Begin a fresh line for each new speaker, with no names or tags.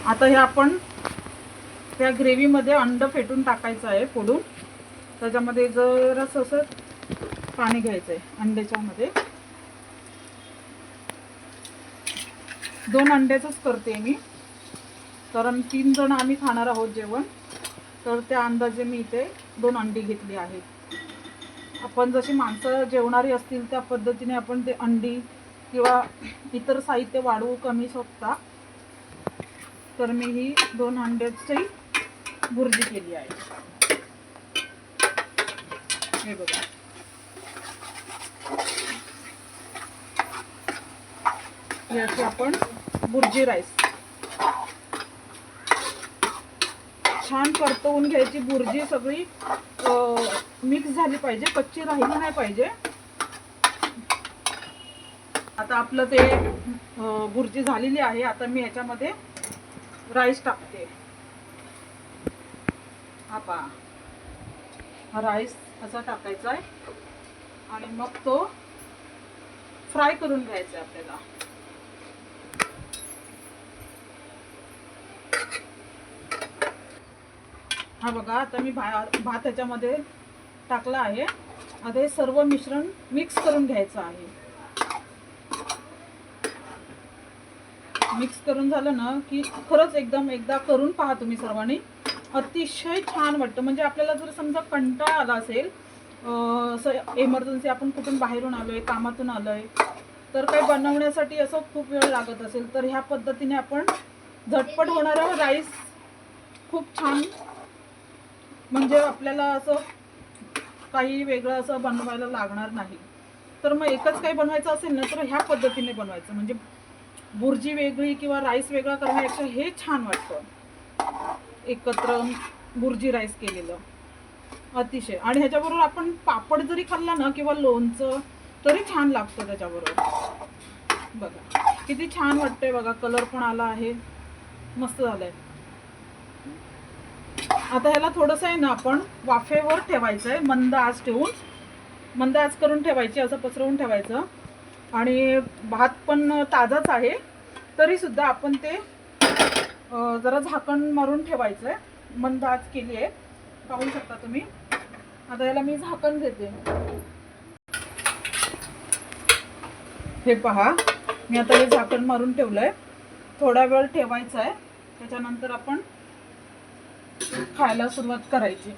आता हे आपण त्या ग्रेव्हीमध्ये अंड फेटून टाकायचं आहे फोडून. त्याच्यामध्ये जरासं असं पाणी घ्यायचं आहे अंड्याच्यामध्ये. 2 अंड्याचंच करते मी, कारण 3 जण आम्ही खाणार आहोत जेवण. तर त्या अंदाजे मी इथे 2 अंडी घेतली आहेत. आपण जशी माणसं जेवणारी असतील त्या पद्धतीने आपण ते अंडी किंवा इतर साहित्य वाढवू कमी शकता. तर मी ही 2 अंड्याची भुर्जी केली आहे. हे बघा, याची आपण भुर्जी राईस छान परतवून घ्यायची. भुर्जी सगळी मिक्स झाली पाहिजे, कच्ची राहिली नाही पाहिजे. आता आपलं ते भुर्जी झालेली आहे. आता मी याच्यामध्ये राईस टाकते. हा राईस असा टाकायचा आहे आणि मग तो फ्राय करून घ्यायचा आहे आपल्याला. हा बघा, आता मी भात ह्याच्यामध्ये टाकला आहे. आता हे सर्व मिश्रण मिक्स करून घ्यायचं आहे. मिक्स करून झालं ना की खरंच एकदा करून पहा तुम्ही सर्वांनी. अतिशय छान वाटतं. म्हणजे आपल्याला जर समजा कंटाळा आला असेल, असं इमर्जन्सी आपण कुठून बाहेरून आलोय, कामातून आलोय, तर काही बनवण्यासाठी असं खूप वेळ लागत असेल, तर ह्या पद्धतीने आपण झटपट होणारा राईस खूप छान, म्हणजे आपल्याला असं काही वेगळं असं बनवायला लागणार नाही. तर मग एकच काही बनवायचं असेल ना तर ह्या पद्धतीने बनवायचं. म्हणजे भुर्जी वेगळी किंवा राईस वेगळा करण्यापेक्षा हे छान वाटतं एकत्र भुर्जी राईस केलेलं, अतिशय. आणि ह्याच्याबरोबर आपण पापड जरी खाल्ला ना किंवा लोणचं तरी छान लागतं त्याच्याबरोबर. बघा किती छान वाटतंय बघा, कलर पण आला आहे, मस्त झालंय. आता ह्याला थोडंसं आहे ना आपण वाफेवर ठेवायचं आहे, मंद आच ठेवून, मंद आच करून ठेवायची, असं पसरवून ठेवायचं. आणि भात पण ताजाच आहे तरी सुद्धा आपण ते जरा झाकण मारून ठेवायचं आहे. मंद आच केली आहे, पाहू शकता तुम्ही. आता याला मी झाकण देते. हे पहा, मी आता हे झाकण मारून ठेवलंय. थोडा वेळ ठेवायचं आहे, त्याच्यानंतर आपण खायला सुरुवात करायची.